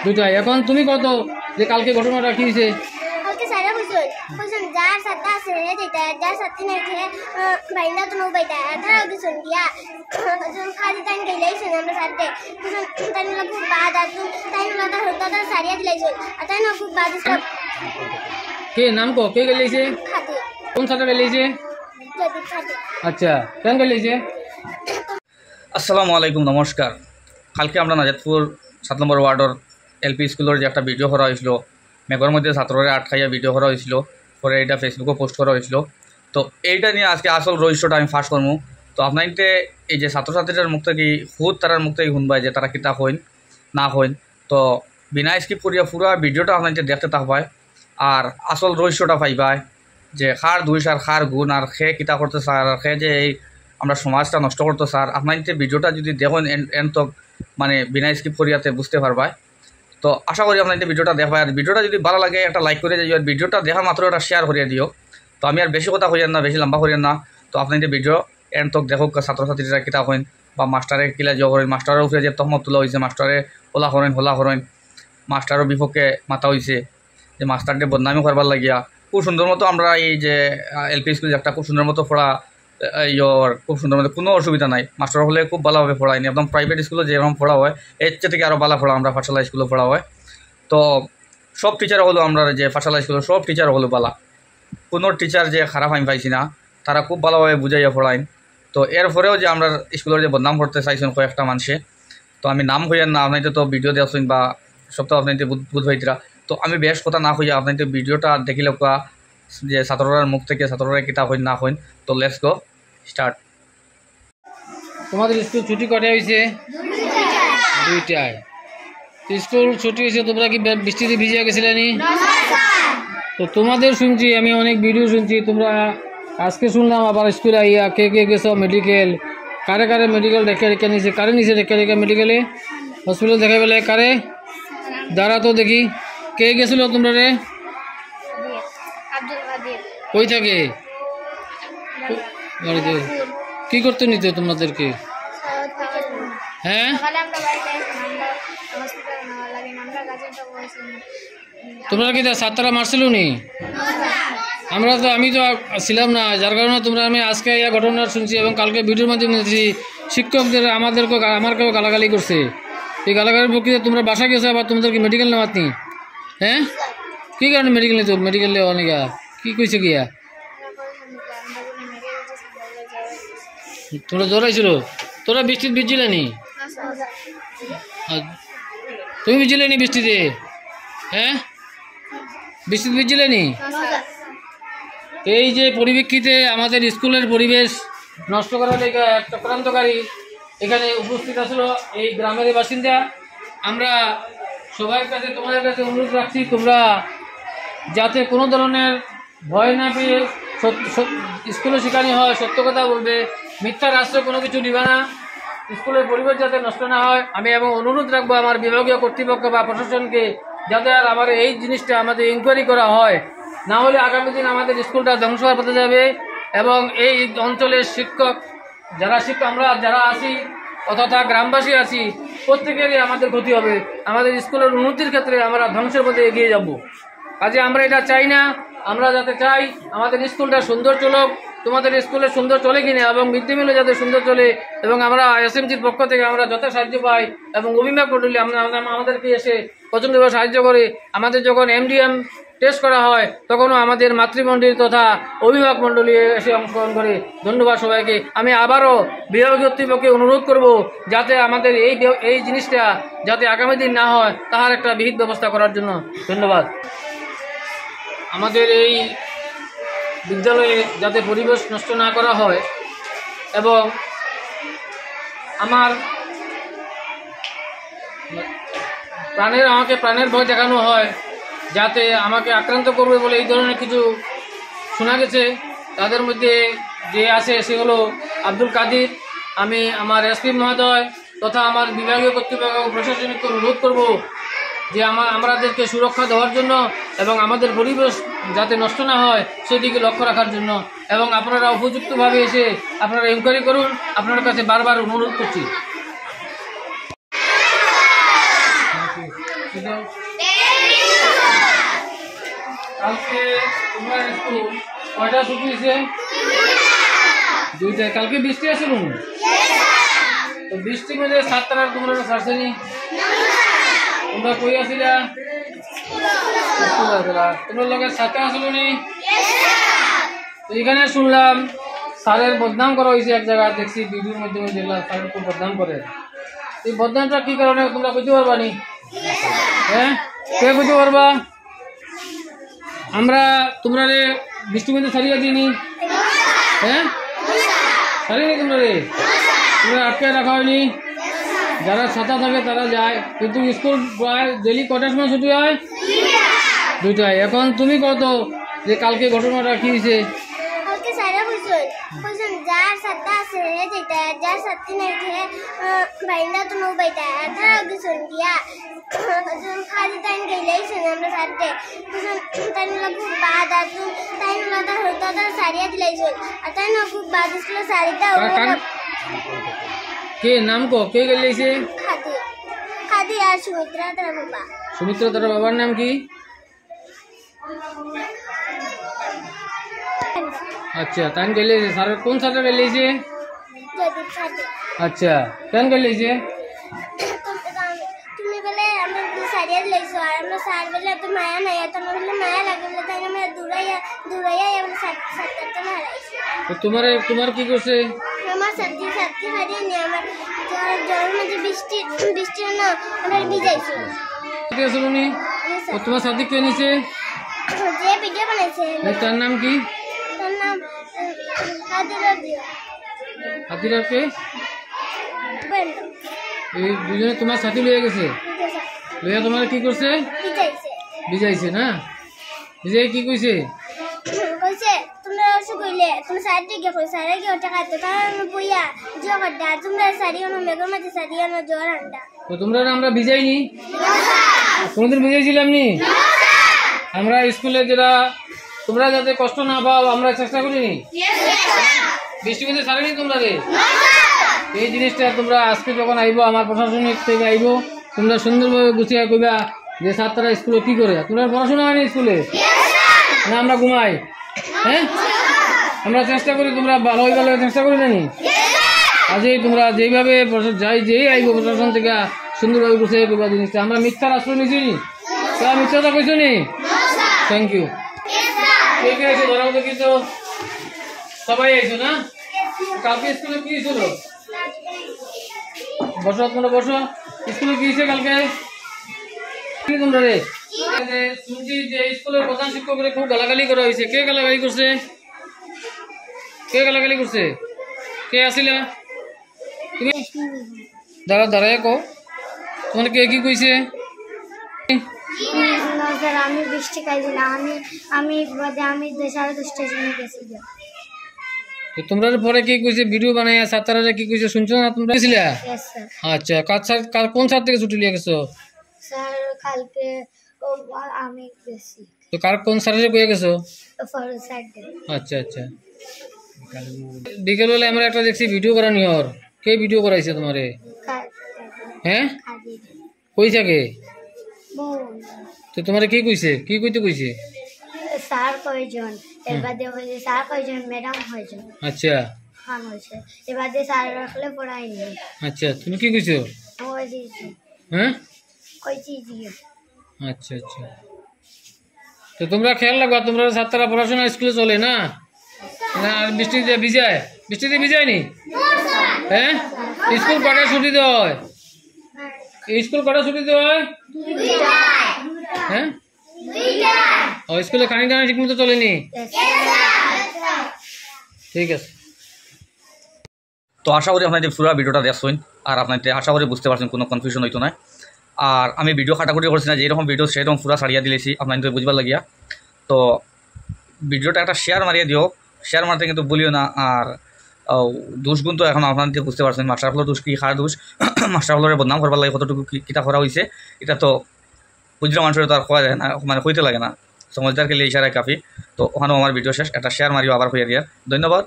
দুইটাই। এখন তুমি কত যে কালকে ঘটনাটা কি হয়েছে? কালকে সারা বুঝুন বুঝুন যার সাথে আছে যেটা যার সাথে নাই যে বাইন্দা তো নৌ বাইটা তারা বুঝুন দিয়া বুঝুন খালি টাইম গেলেইছেন আমরা সাথে বুঝুন তাই না খুব বাদ আর তাই না তার হতো তার সারিয়া দিলাইছেন আর তাই না খুব বাদ সব কে নাম কো কে গেলেইছে? খাতে কোন সাথে গেলেইছে? যদি খাতে। আচ্ছা কেন গেলেইছে? আসসালামু আলাইকুম, নমস্কার। কালকে আমরা নাজাতপুর 7 নম্বর ওয়ার্ডর এলপি স্কুলের যে একটা ভিডিও করা হয়েছিল, মেঘর মধ্যে ছাত্ররা আটকাইয়া ভিডিও করা হয়েছিল, পরে এটা ফেসবুকে পোস্ট করা হয়েছিল। তো এইটা নিয়ে আজকে আসল রহস্যটা আমি ফাঁস করবো। তো আপনাইতে এই যে ছাত্রছাত্রীদের মুখ থেকে খুদ তারার মুখ থেকে শুনবাই যে তারা কিতা হইন না হইন। তো বিনা স্কিপ করিয়া পুরো ভিডিওটা আপনাইতে দেখতে থাকবায় আর আসল রহস্যটা পাইবায় যে খার দুই সার খার গুণ আর খে কিতা করতে স্যার আর খে যে এই আমরা সমাজটা নষ্ট করতো স্যার। আপনার ভিডিওটা যদি দেখেন এন তো মানে বিনা স্কিপ করিয়াতে বুঝতে পারবায়। তো আশা করি আপনার ভিডিওটা দেখবাই। আর ভিডিওটা যদি ভালো লাগে একটা লাইক করে দিও, আর ভিডিওটা দেখা মাত্র একটা শেয়ার করিয়ে দিও। তো আমি আর বেশি কথা কইয়ান না, বেশি লম্বা করিয়ান না। তো আপনার ভিডিও এন তো দেখো ছাত্রছাত্রীরা কিতা করেন বা মাস্টারে কিলা জো করেন, মাস্টারের উপরে যে তহমত তোলা হয়েছে, মাস্টারে ওলা করেন হোলা করেন, মাস্টারের বিপক্ষে মাথা হয়েছে যে মাস্টারকে বদনামি করবার লাগিয়া। খুব সুন্দর মতো আমরা এই যে এলপি স্কুল একটা খুব সুন্দর মতো পড়া ইয়র খুব সুন্দর মতো কোনো অসুবিধা নাই। মাস্টার হলে খুব ভালোভাবে পড়ায়নি, একদম প্রাইভেট স্কুলে যেরকম পড়া হয় এর থেকে আরও ভালো পড়া আমরা পাঠশালা স্কুলে পড়া হয়। তো সব টিচার হলো আমরা যে পাঠশালা স্কুলের সব টিচার হলো ভালো, কোনো টিচার যে খারাপ আমি পাইছি না, তারা খুব ভালোভাবে বুঝাইয়া পড়াইন। তো এরপরেও যে আমরা স্কুলের যে বদনাম করতে চাইছেন কয়েকটা মানুষে, তো আমি নাম হইয়ান না, আপনাদের তো ভিডিও দেখছেন বা সব তো আপনাদের বুধ হইতরা। তো আমি বেশ কথা না হইয়া আপনাদের ভিডিওটা দেখিলে কোয়া যে ছাত্ররার মুখ থেকে ছাত্ররা কিতা হইন না হইন। তো লেটস গো স্টার্ট। তোমাদের স্কুল ছুটি কটা হয়েছে? দুইটায়। স্কুল ছুটি হয়েছে, তোমরা কি বৃষ্টিতে ভিজে গেছিলে নি? তো তোমাদের শুনছি আমি অনেক ভিডিও শুনছি, তোমরা আজকে শুনলাম আবার স্কুলে আইয়া কে কে গেছো মেডিকেল, কারে কারে মেডিকেল রেখে রেখে নিছে, কারে নিছে রেখে রেখে মেডিকেলে হসপিটাল দেখা গেলে কারে দাঁড়া তো দেখি কে গেছিল তোমরা রে? কই থাকে বাড়িতে কি করতে নিতে তোমাদেরকে? হ্যাঁ তোমরা কি ছাত্ররা মারছিল নি? আমি তো ছিলাম না, যার কারণে তোমরা আমি আজকে এই ঘটনা শুনছি এবং কালকে ভিডিওর মাধ্যমে দেখছি শিক্ষকদের আমারকেও গালাগালি করছে। এই গালাগালির প্রকৃতি তোমরা বাসা গেছো, আবার তোমাদেরকে মেডিকেল নেওয়াতনি? হ্যাঁ কী কারণে মেডিকেল নিত? মেডিকেল নেওয়া নিকা কী কইছে গিয়া? তোমরা জোরাইছিল? তোরা বৃষ্টিতে ভিজছিলে নি? তুমি ভিজছিলে নি বৃষ্টিতে? হ্যাঁ বৃষ্টিতে ভিজছিলে নি? এই যে পরিপ্রেক্ষিতে আমাদের স্কুলের পরিবেশ নষ্ট করার লেগে চক্রান্তকারী এখানে উপস্থিত আসলো এই গ্রামের বাসিন্দা। আমরা সবার কাছে তোমাদের কাছে অনুরোধ রাখছি, তোমরা যাতে কোনো ধরনের ভয় না পেয়ে স্কুলে শেখানো হয়, সত্য কথা বলবে, মিথ্যার আশ্রয় কোনো কিছু নিবে না, স্কুলের পরিবেশ যাতে নষ্ট না হয়। আমি এবং অনুরোধ রাখবো আমার বিভাগীয় কর্তৃপক্ষ বা প্রশাসনকে যাতে আর আমার এই জিনিসটা আমাদের ইনকোয়ারি করা হয়, না হলে আগামী দিন আমাদের স্কুলটা ধ্বংস হয়ে পড়তে যাবে এবং এই অঞ্চলের আমরা যারা আছি তথা গ্রামবাসী আছি প্রত্যেকেরই আমাদের ক্ষতি হবে। আমাদের স্কুলের উন্নতির ক্ষেত্রে আমরা ধ্বংসের পথে এগিয়ে যাব। কাজে আমরা এটা চাই না। আমরা যাতে চাই আমাদের স্কুলটা সুন্দর চলুক, তোমাদের স্কুলে সুন্দর চলে কিনা এবং মিড ডে মিলও যাতে সুন্দর চলে, এবং আমরা এসএমজির পক্ষ থেকে আমরা যত সাহায্য পাই এবং অভিভাবক মণ্ডলী আমাদেরকে এসে প্রচণ্ডভাবে সাহায্য করে। আমাদের যখন এমডিএম টেস্ট করা হয় তখনও আমাদের মাতৃমণ্ডলী তথা অভিভাবক মণ্ডলী এসে অংশগ্রহণ করে। ধন্যবাদ সবাইকে। আমি আবারও বিভাগীয় কর্তৃপক্ষকে অনুরোধ করব যাতে আমাদের এই জিনিসটা যাতে আগামী দিন না হয় তাহার একটা বিহিত ব্যবস্থা করার জন্য। ধন্যবাদ। আমাদের এই বিদ্যালয়ে যাতে পরিবেশ নষ্ট না করা হয় এবং আমাকে প্রাণের ভয় দেখানো হয় যাতে আমাকে আক্রান্ত করবে বলে এই ধরনের কিছু শোনা গেছে। তাদের মধ্যে যে আছে সে হলো আব্দুল কাদির। আমি আমার এসপি মহোদয় তথা আমার বিভাগীয় কর্তৃপক্ষ ও প্রশাসনিককে অনুরোধ করব যে আমাদেরকে সুরক্ষা দেওয়ার জন্য এবং আমাদের পরিবেশ যাতে নষ্ট না হয় সেদিকে লক্ষ্য রাখার জন্য, এবং আপনারা উপযুক্তভাবে এসে আপনারা ইনকোয়ারি করুন, আপনার কাছে বারবার অনুরোধ করছি। দাও। কালকে তোমরা স্কুল কয়টা ছুটি হয়েছে? দুইটায়। কালকে বৃষ্টি আছে রুম? তো বৃষ্টি মধ্যে ছাত্ররা তোমরা ছাড়ছেনি? তোমরা কই আসিলা? তোমরা লোকের সাথে আসলো নি? তো এখানে শুনলাম স্যারের বদনাম করা হয়েছে এক জায়গায়, দেখছি ভিডিওর মাধ্যমে দেখলাম স্যারের খুব বদনাম করে। এই বদনামটা কি কারণে তোমরা কইতে পারবা নি? হ্যাঁ, কে কইতে পারবা? আমরা তোমরা রে বৃষ্টি মধ্যে ছাড়িয়ে দিইনি? হ্যাঁ, ছাড়িনি তোমরা রে? তোমরা আটকে রাখা হয়নি? যারা ছাতা থাকে তারা যায়, কিন্তু স্কুল প্রায় ডেলি কটার সময় ছুটি হয়? 2টায়। এখন তুমি কত যে কালকে ঘটনাটা কি হয়েছে? কালকে স্যারে কইছেন যার ছাতা আছে হে যেটা, যার ছাত্রী নাই হে বাইন্দা তো নো বাইটা তারা কইছেন দিয়া খালি টাইম গেলেইছেন আমরা সাথে টাইম খুব বাদ আছে, টাইম লাগা হইতো তারা সারিয়া দিলাইছেন আর টাইম খুব বাদ ছিল সারিটা। কে নাম কো? কে গেলেইছে? খাদি খাদি আর সুমিত্রা তার বাবা। সুমিত্রা তার বাবার নাম কি? আচ্ছা, তাই গেলেছে। স্যার কোন স্যার গেলেছে? জয়দীপ সাথে। আচ্ছা, কেন গেলেছে? তুমি বলে আমরা সারিয়া দিলাইছো আর আমরা স্যার বলে এত মায়া নাই, এত বলে মায়া লাগলে তাই আমরা দূরাইয়া আমরা সাতটা হারাইছি। তো তোমার কি করছে? আমার সাথী হারিয়ে নিয়ে আমার জ্বরের মধ্যে বৃষ্টি না আমরা ভিজাইছো। শুনুনি তোমার সাথী কে নিছে? যে ভিডিও বানাইছে তার নাম কি? তার নাম হাতিরা কে? এই দুজনে তোমার সাথী লইয়া গেছে? লইয়া তোমার কি করছে? ভিজাইছে না? ভিজাই কি কইছে? কইছে তোমরা অসুখ হইলে তুমি সাইডে গিয়ে কই সাইডে গিয়ে টাকা দিতে কারণ বইয়া জোর দা তোমরা সারিও না মেঘের মাঝে সারিও না জোর আন্ডা। তো তোমরা আমরা ভিজাইনি? কোনদিন ভিজাইছিলাম নি? আমরা স্কুলে যেটা তোমরা যাতে কষ্ট না পাও আমরা চেষ্টা করিনি? বৃষ্টি মধ্যে সারিনি তোমরা রে? এই জিনিসটা তোমরা আজকে যখন আইবো আমার প্রশাসনিক থেকে আইবো তোমরা সুন্দরভাবে গুছিয়ে কইবা যে ছাত্ররা স্কুলে কি করে। তোমরা পড়াশোনা হয়নি স্কুলে না? আমরা ঘুমাই? হ্যাঁ, আমরা চেষ্টা করি, তোমরা ভালো চেষ্টা করি জানি। আজই তোমরা যেইভাবে যেই আইবো প্রশাসন থেকে সুন্দরভাবে গুছিয়ে কইবা জিনিসটা। আমরা মিথ্যার আশ্রয় নিছি নি? তারা মিথ্যাটা কইছো নি? Thank you. কে কে আইছো ধরাও দেখি তো? সবাই আইছো না? কালকে স্কুলে কি ছিল? বসো, তোমরা বসো। স্কুলে কি হয়েছে কালকে? কি তোমরা রে? শুনছি যে স্কুলের প্রধান শিক্ষকের খুব গালাগালি করা হয়েছে। কে গালাগালি করছে? কে গালাগালি করছে? কে আসিলা? তুমি দাঁড়ায় কো তোমার কে কি কইছে? স্যার আমি বৃষ্টি খাইছি না, আমি 10:30টার সময় গেছি। তোমরা পরে কি কইছে? ভিডিও বানাইয়া ছাত্ররা কি কইছে শুনছো না তোমরা? ছিলা? আচ্ছা, কোন স্যার থেকে ছুটি লিয়ে গেছো? স্যার কালকে আমি গেছি। তো কোন স্যারের কইয়া গেছো? ফরজ স্যার। আচ্ছা আচ্ছা। বিকেলবেলা আমরা একটা দেখছি ভিডিও করানি ওর। কে ভিডিও করাইছে তোমারে? হ্যাঁ, কইছা কে? তো তোমারে কি কইছে? কি কইতে কইছে? স্যার কয়জন, এবার দিয়ে স্যার কয়জন, ম্যাডাম কয়জন। আচ্ছা, খান হয়েছে এবার দিয়ে স্যার রাখলে পড়াইনি। আচ্ছা, তুমি কি কইছো? হ্যাঁ, আচ্ছা আচ্ছা। তো তোমরা খেয়াল রাখবা, তোমরা ছাত্ররা পড়াশোনা স্কুলে চলে না? না বৃষ্টিতে ভিজায়? বৃষ্টিতে ভিজায়নি? হ্যাঁ, স্কুল কটায় ছুটি দেওয়া হয়? স্কুল কটায় ছুটি দেওয়া হয়? হ্যাঁ, ও স্কুলে কানি টানি ঠিক মতো চলেনি? ঠিক আছে। তো আশা করি আপনাদের পুরো ভিডিওটা দেখছেন আর আপনাদের আশা করি বুঝতে পারছেন, কোনো কনফিউশন হইতো না। আর আমি ভিডিও কাটাকুটি করছি না, যেরকম ভিডিও সেরকম পুরা ছাড়িয়া দিলেছি আপনাদের বুঝবার লাগিয়া। তো ভিডিওটা একটা শেয়ার মারিয়ে দিও, শেয়ার মারতে কিন্তু বলিও না। আর দোষগুণ তো এখন আপনাদের বুঝতে পারছেন, মাস্টারগুলোর দোষ কি, খার দোষ, মাস্টারগুলোর বদনাম করবার লাগে কতটুকু কিতা করা হয়েছে এটা তো বুঝলে মানুষের তো আর হওয়া যায় না, মানে হইতে লাগে না। সমঝদার খেলে ইশারায় কাফি। তো ওখানেও আমার ভিডিও শেষ, একটা শেয়ার মারিও আবার হইয়া দিয়া। ধন্যবাদ।